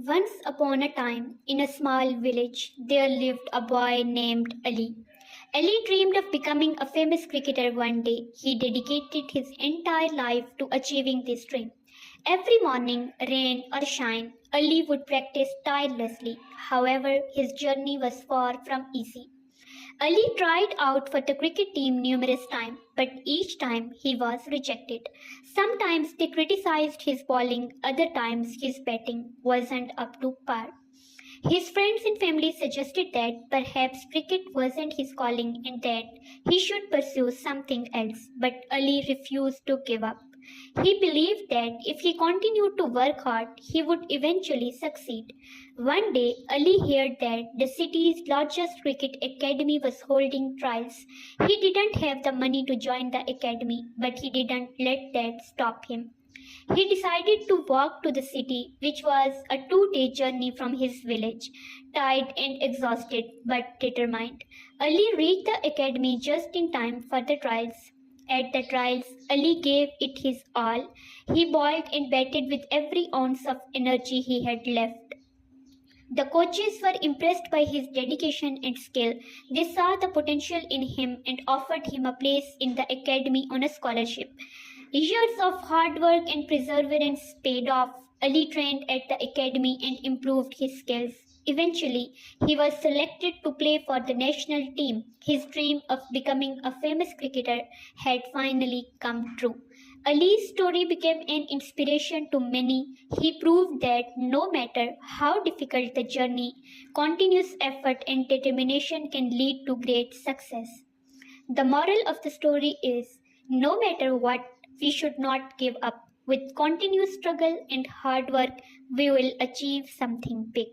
Once upon a time, in a small village, there lived a boy named Ali. Ali dreamed of becoming a famous cricketer one day. He dedicated his entire life to achieving this dream. Every morning, rain or shine, Ali would practice tirelessly. However, his journey was far from easy. Ali tried out for the cricket team numerous times, but each time he was rejected. Sometimes they criticized his bowling, other times his batting wasn't up to par. His friends and family suggested that perhaps cricket wasn't his calling and that he should pursue something else, but Ali refused to give up. He believed that if he continued to work hard, he would eventually succeed. One day, Ali heard that the city's largest cricket academy was holding trials. He didn't have the money to join the academy, but he didn't let that stop him. He decided to walk to the city, which was a 2 day journey from his village. Tired and exhausted, but determined, Ali reached the academy just in time for the trials. At the trials, Ali gave it his all. He bowled and batted with every ounce of energy he had left. The coaches were impressed by his dedication and skill. They saw the potential in him and offered him a place in the academy on a scholarship. Years of hard work and perseverance paid off. Ali trained at the academy and improved his skills. Eventually, he was selected to play for the national team. His dream of becoming a famous cricketer had finally come true. Ali's story became an inspiration to many. He proved that no matter how difficult the journey, continuous effort and determination can lead to great success. The moral of the story is no matter what, we should not give up. With continuous struggle and hard work, we will achieve something big.